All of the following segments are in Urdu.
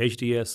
HTS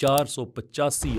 485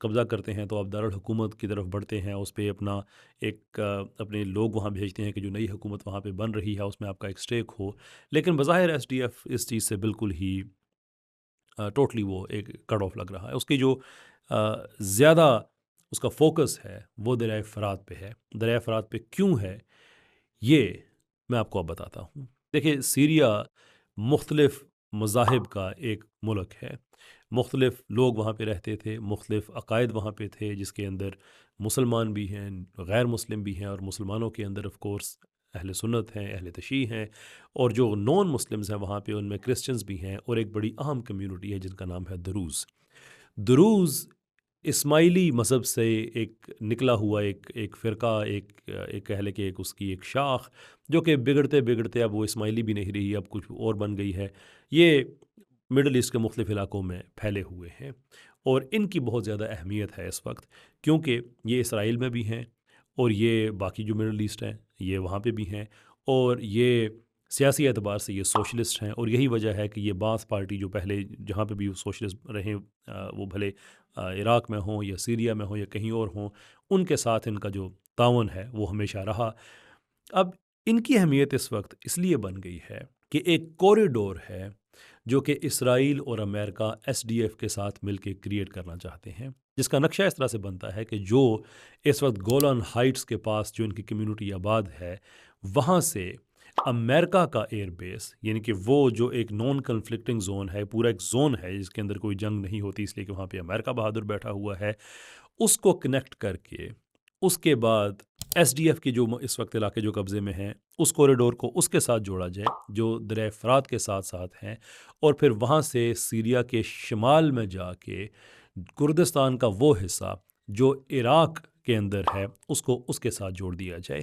قبضہ کرتے ہیں تو آپ دارالحکومت کی طرف بڑھتے ہیں، اس پہ اپنا اپنے لوگ وہاں بھیجتے ہیں کہ جو نئی حکومت وہاں پہ بن رہی ہے اس میں آپ کا ایک اسٹیک ہو، لیکن بظاہر ایس ڈی ایف اس چیز سے بالکل ہی ٹوٹلی وہ ایک کٹ آف لگ رہا ہے۔ اس کی جو زیادہ اس کا فوکس ہے وہ دریائے فرات پہ ہے۔ دریائے فرات پہ کیوں ہے یہ میں آپ کو اب بتاتا ہوں۔ دیکھیں، سیریا مختلف مذاہب کا ایک ملک ہے، مختلف لوگ وہاں پہ رہتے تھے، مختلف عقائد وہاں پہ تھے، جس کے اندر مسلمان بھی ہیں، غیر مسلم بھی ہیں، اور مسلمانوں کے اندر آف کورس اہل سنت ہیں، اہل تشیع ہیں، اور جو نان مسلمز ہیں وہاں پہ ان میں کرسچنز بھی ہیں، اور ایک بڑی اہم کمیونٹی ہے جن کا نام ہے دروز۔ دروز اسماعیلی مذہب سے ایک نکلا ہوا ایک فرقہ، ایک کہہ لے کہ ایک اس کی ایک شاخ، جو کہ بگڑتے بگڑتے اب وہ اسماعیلی بھی نہیں رہی، اب کچھ اور بن گئی ہے۔ یہ مڈل ایسٹ کے مختلف علاقوں میں پھیلے ہوئے ہیں، اور ان کی بہت زیادہ اہمیت ہے اس وقت، کیونکہ یہ اسرائیل میں بھی ہیں، اور یہ باقی جو مڈل ایسٹ ہیں یہ وہاں پہ بھی ہیں، اور یہ سیاسی اعتبار سے یہ سوشلسٹ ہیں، اور یہی وجہ ہے کہ یہ بعض پارٹی جو پہلے جہاں پہ بھی وہ سوشلسٹ رہیں، وہ بھلے عراق میں ہوں یا سیریا میں ہوں یا کہیں اور ہوں، ان کے ساتھ ان کا جو تعاون ہے وہ ہمیشہ رہا۔ اب ان کی اہمیت اس وقت اس لیے بن گئی ہے کہ ایک کوریڈور ہے جو کہ اسرائیل اور امریکہ ایس ڈی ایف کے ساتھ مل کے کریٹ کرنا چاہتے ہیں، جس کا نقشہ اس طرح سے بنتا ہے کہ جو اس وقت گولان ہائٹس کے پاس جو ان کی کمیونٹی آباد ہے، وہاں سے امریکہ کا ایئر بیس، یعنی کہ وہ جو ایک نان کنفلکٹنگ زون ہے، پورا ایک زون ہے جس کے اندر کوئی جنگ نہیں ہوتی، اس لیے کہ وہاں پہ امریکہ بہادر بیٹھا ہوا ہے، اس کو کنیکٹ کر کے اس کے بعد ایس ڈی ایف کی جو اس وقت علاقے جو قبضے میں ہیں، اس کوریڈور کو اس کے ساتھ جوڑا جائے جو دریائے فرات کے ساتھ ساتھ ہیں، اور پھر وہاں سے سیریا کے شمال میں جا کے کردستان کا وہ حصہ جو عراق کے اندر ہے اس کو اس کے ساتھ جوڑ دیا جائے۔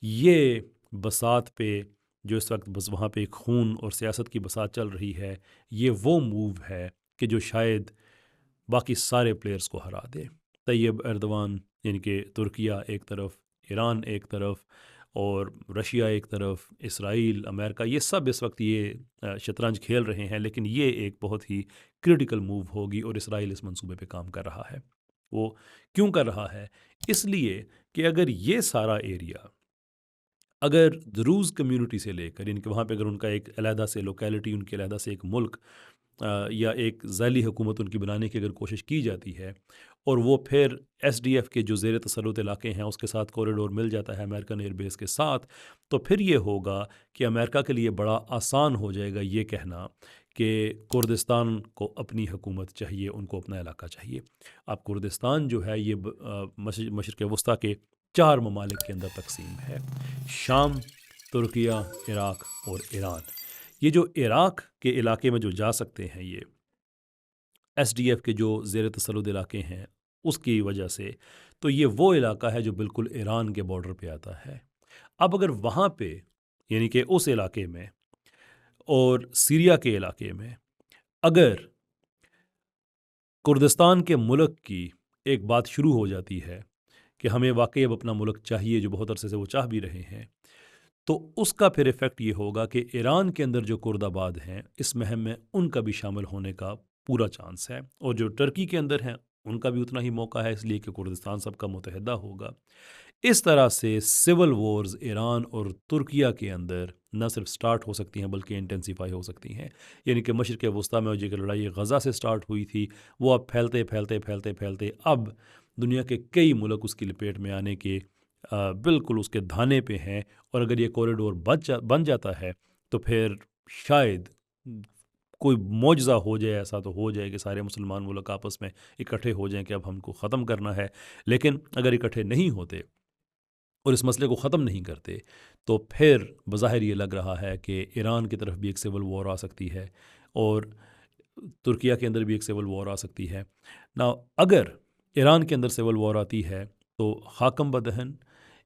یہ بساط پہ جو اس وقت بس وہاں پہ ایک خون اور سیاست کی بساط چل رہی ہے، یہ وہ موو ہے کہ جو شاید باقی سارے پلیئرز کو ہرا دے۔ طیب ایردوان یعنی کہ ترکیہ ایک طرف، ایران ایک طرف، اور رشیا ایک طرف، اسرائیل، امریکہ، یہ سب اس وقت یہ شطرنج کھیل رہے ہیں، لیکن یہ ایک بہت ہی کرٹیکل موو ہوگی، اور اسرائیل اس منصوبے پہ کام کر رہا ہے۔ وہ کیوں کر رہا ہے؟ اس لیے کہ اگر یہ سارا ایریا اگر دروز کمیونٹی سے لے کر، یعنی کہ وہاں پہ اگر ان کا ایک علیحدہ سے لوکیلٹی، ان کے علیحدہ سے ایک ملک یا ایک ذیلی حکومت ان کی بنانے کی اگر کوشش کی جاتی ہے، اور وہ پھر ایس ڈی ایف کے جو زیر تسلط علاقے ہیں اس کے ساتھ کوریڈور مل جاتا ہے امریکن ایئر بیس کے ساتھ، تو پھر یہ ہوگا کہ امریکہ کے لیے بڑا آسان ہو جائے گا یہ کہنا کہ کردستان کو اپنی حکومت چاہیے، ان کو اپنا علاقہ چاہیے۔ اب کردستان جو ہے یہ مشرق وسطیٰ کے 4 ممالک کے اندر تقسیم ہے: شام، ترکیہ، عراق اور ایران۔ یہ جو عراق کے علاقے میں جو جا سکتے ہیں یہ ایس ڈی ایف کے جو زیر تسلط علاقے ہیں اس کی وجہ سے، تو یہ وہ علاقہ ہے جو بالکل ایران کے بارڈر پہ آتا ہے۔ اب اگر وہاں پہ یعنی کہ اس علاقے میں اور سیریا کے علاقے میں اگر کردستان کے ملک کی ایک بات شروع ہو جاتی ہے کہ ہمیں واقعی اب اپنا ملک چاہیے، جو بہت عرصے سے وہ چاہ بھی رہے ہیں، تو اس کا پھر ایفیکٹ یہ ہوگا کہ ایران کے اندر جو کرد آباد ہیں اس مہم میں ان کا بھی شامل ہونے کا پورا چانس ہے، اور جو ٹرکی کے اندر ہیں ان کا بھی اتنا ہی موقع ہے، اس لیے کہ کردستان سب کا متحدہ ہوگا۔ اس طرح سے سول وارز ایران اور ترکیہ کے اندر نہ صرف سٹارٹ ہو سکتی ہیں بلکہ انٹینسیفائی ہو سکتی ہیں، یعنی کہ مشرق وسطیٰ میں جو لڑائی غزہ سے سٹارٹ ہوئی تھی وہ اب پھیلتے پھیلتے پھیلتے پھیلتے اب دنیا کے کئی ملک اس کی لپیٹ میں آنے کے بالکل اس کے دھانے پہ ہیں، اور اگر یہ کوریڈور بن جاتا ہے تو پھر شاید کوئی معجزہ ہو جائے، ایسا تو ہو جائے کہ سارے مسلمان ملک آپس میں اکٹھے ہو جائیں کہ اب ہم کو ختم کرنا ہے، لیکن اگر اکٹھے نہیں ہوتے اور اس مسئلے کو ختم نہیں کرتے تو پھر بظاہر یہ لگ رہا ہے کہ ایران کی طرف بھی ایک سول وار آ سکتی ہے، اور ترکیہ کے اندر بھی ایک سول وار آ سکتی ہے۔ اگر ایران کے اندر سول وار آتی ہے تو حاکم بدہن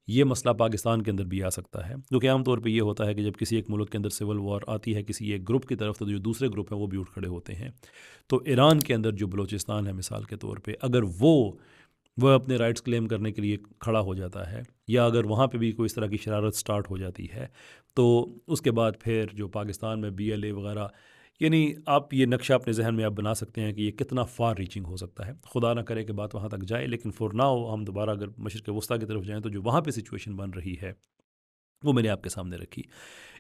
یہ مسئلہ پاکستان کے اندر بھی آ سکتا ہے، کیونکہ عام طور پہ یہ ہوتا ہے کہ جب کسی ایک ملک کے اندر سول وار آتی ہے کسی ایک گروپ کی طرف، تو جو دوسرے گروپ ہیں وہ بھی اٹھ کھڑے ہوتے ہیں۔ تو ایران کے اندر جو بلوچستان ہے مثال کے طور پہ، اگر وہ اپنے رائٹس کلیم کرنے کے لیے کھڑا ہو جاتا ہے، یا اگر وہاں پہ بھی کوئی اس طرح کی شرارت سٹارٹ ہو جاتی ہے، تو اس کے بعد پھر جو پاکستان میں بی ایل اے وغیرہ یعنی آپ یہ نقشہ اپنے ذہن میں آپ بنا سکتے ہیں کہ یہ کتنا فار ریچنگ ہو سکتا ہے. خدا نہ کرے کہ بات وہاں تک جائے، لیکن فور ناؤ ہم دوبارہ اگر مشرق وسطیٰ کی طرف جائیں تو جو وہاں پہ سچویشن بن رہی ہے وہ میں نے آپ کے سامنے رکھی.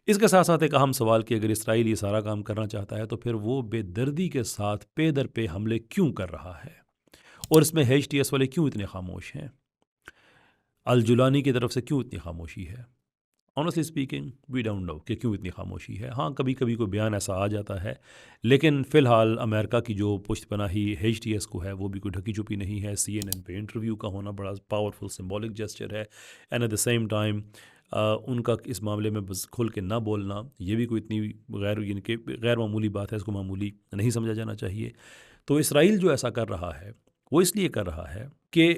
اس کے ساتھ ساتھ ایک اہم سوال کہ اگر اسرائیل یہ سارا کام کرنا چاہتا ہے تو پھر وہ بے دردی کے ساتھ پے در پہ حملے کیوں کر رہا ہے، اور اس میں ایچ ٹی ایس والے کیوں اتنے خاموش ہیں، الجولانی کی طرف سے کیوں اتنی خاموشی ہے. Honestly speaking we don't know کہ کیوں اتنی خاموشی ہے. ہاں کبھی کبھی کوئی بیان ایسا آ جاتا ہے، لیکن فی الحال امریکہ کی جو پشت پناہی ایچ ٹی ایس کو ہے وہ بھی کوئی ڈھکی چھپی نہیں ہے. سی این این پہ انٹرویو کا ہونا بڑا پاورفل سمبولک جیسچر ہے، and at the same time ان کا اس معاملے میں بس کھل کے نہ بولنا یہ بھی کوئی اتنی یعنی کہ غیر معمولی بات ہے، اس کو معمولی نہیں سمجھا جانا چاہیے. تو اسرائیل جو ایسا کر رہا ہے وہ اس لیے کر رہا ہے کہ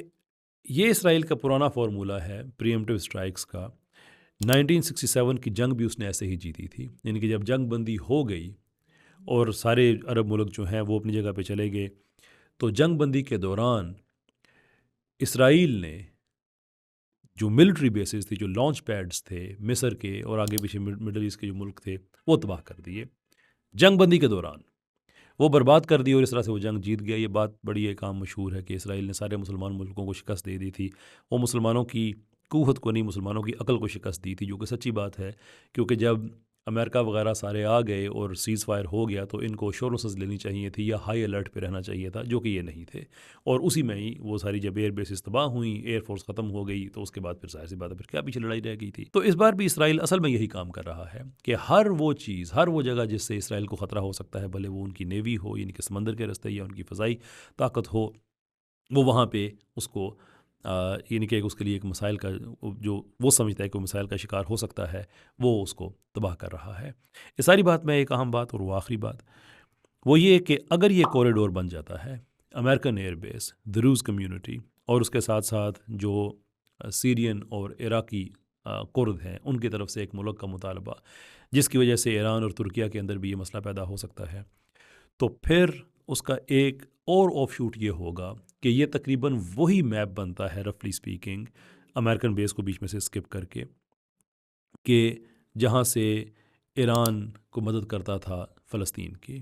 یہ اسرائیل کا پرانا فارمولہ ہے پری ایمپٹیو اسٹرائکس کا. 1967 کی جنگ بھی اس نے ایسے ہی جیتی تھی، یعنی کہ جب جنگ بندی ہو گئی اور سارے عرب ملک جو ہیں وہ اپنی جگہ پہ چلے گئے، تو جنگ بندی کے دوران اسرائیل نے جو ملٹری بیسز تھی، جو لانچ پیڈز تھے مصر کے اور آگے پیچھے مڈل ایسٹ کے جو ملک تھے وہ تباہ کر دیے جنگ بندی کے دوران، وہ برباد کر دی، اور اس طرح سے وہ جنگ جیت گیا. یہ بات بڑی ایک عام مشہور ہے کہ اسرائیل نے سارے مسلمان ملکوں کو شکست دے دی تھی. وہ مسلمانوں کی قوت کو نہیں، مسلمانوں کی عقل کو شکست دی تھی، جو کہ سچی بات ہے، کیونکہ جب امریکہ وغیرہ سارے آ گئے اور سیز فائر ہو گیا تو ان کو شورنسز لینی چاہیے تھی یا ہائی الرٹ پہ رہنا چاہیے تھا، جو کہ یہ نہیں تھے. اور اسی میں ہی وہ ساری جب ایئر بیسز تباہ ہوئیں، ایئر فورس ختم ہو گئی، تو اس کے بعد پھر ظاہر سی بات ہے پھر کیا پیچھے لڑائی رہ گئی تھی. تو اس بار بھی اسرائیل اصل میں یہی کام کر رہا ہے کہ ہر وہ چیز، ہر وہ جگہ جس سے اسرائیل کو خطرہ ہو سکتا ہے، بھلے وہ ان کی نیوی ہو یعنی کہ سمندر کے راستے یا ان کی فضائی طاقت ہو، وہ وہاں پہ اس کو یعنی کہ اس کے لیے ایک مسائل کا جو وہ سمجھتا ہے کہ وہ مسائل کا شکار ہو سکتا ہے وہ اس کو تباہ کر رہا ہے. یہ ساری بات میں ایک اہم بات اور وہ آخری بات وہ یہ کہ اگر یہ کوریڈور بن جاتا ہے، امریکن ایئر بیس، دروز کمیونٹی اور اس کے ساتھ ساتھ جو سیرین اور عراقی کرد ہیں ان کی طرف سے ایک ملک کا مطالبہ، جس کی وجہ سے ایران اور ترکیہ کے اندر بھی یہ مسئلہ پیدا ہو سکتا ہے، تو پھر اس کا ایک اور آف شوٹ یہ ہوگا کہ یہ تقریباً وہی میپ بنتا ہے رفلی سپیکنگ امریکن بیس کو بیچ میں سے اسکپ کر کے، کہ جہاں سے ایران کو مدد کرتا تھا فلسطین کی.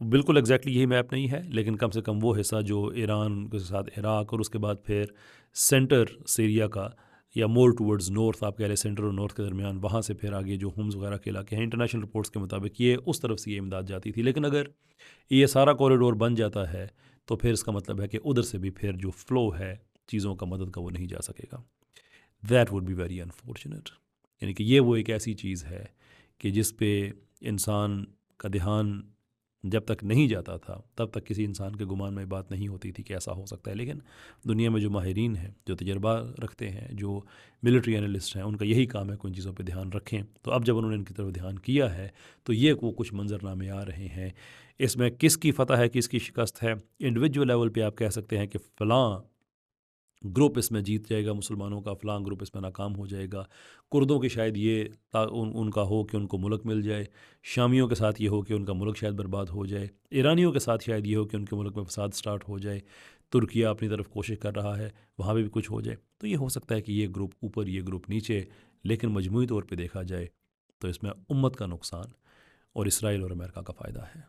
بالکل ایگزیکٹلی یہی میپ نہیں ہے، لیکن کم سے کم وہ حصہ جو ایران کے ساتھ عراق اور اس کے بعد پھر سینٹر سیریا کا یا مور ٹورڈز نورتھ، آپ کہہ لیں سینٹر اور نارتھ کے درمیان، وہاں سے پھر آگے جو ہومز وغیرہ کے علاقے ہیں، انٹرنیشنل رپورٹس کے مطابق یہ اس طرف سے یہ امداد جاتی تھی. لیکن اگر یہ سارا کوریڈور بن جاتا ہے تو پھر اس کا مطلب ہے کہ ادھر سے بھی پھر جو فلو ہے چیزوں کا مدد کا وہ نہیں جا سکے گا. That would be very unfortunate. یعنی کہ یہ وہ ایک ایسی چیز ہے کہ جس پہ انسان کا دھیان جب تک نہیں جاتا تھا تب تک کسی انسان کے گمان میں بات نہیں ہوتی تھی کہ ایسا ہو سکتا ہے. لیکن دنیا میں جو ماہرین ہیں، جو تجربہ رکھتے ہیں، جو ملٹری انالسٹ ہیں، ان کا یہی کام ہے کہ ان چیزوں پہ دھیان رکھیں. تو اب جب انہوں نے ان کی طرف دھیان کیا ہے تو یہ وہ کچھ منظرنامے آ رہے ہیں. اس میں کس کی فتح ہے، کس کی شکست ہے، انڈیویجول لیول پہ آپ کہہ سکتے ہیں کہ فلاں گروپ اس میں جیت جائے گا مسلمانوں کا، فلاں گروپ اس میں ناکام ہو جائے گا. کردوں کے شاید یہ ان کا ہو کہ ان کو ملک مل جائے، شامیوں کے ساتھ یہ ہو کہ ان کا ملک شاید برباد ہو جائے، ایرانیوں کے ساتھ شاید یہ ہو کہ ان کے ملک میں فساد سٹارٹ ہو جائے، ترکیہ اپنی طرف کوشش کر رہا ہے وہاں پہ بھی کچھ ہو جائے. تو یہ ہو سکتا ہے کہ یہ گروپ اوپر یہ گروپ نیچے، لیکن مجموعی طور پہ دیکھا جائے تو اس میں امت کا نقصان اور اسرائیل اور امریکہ کا فائدہ ہے.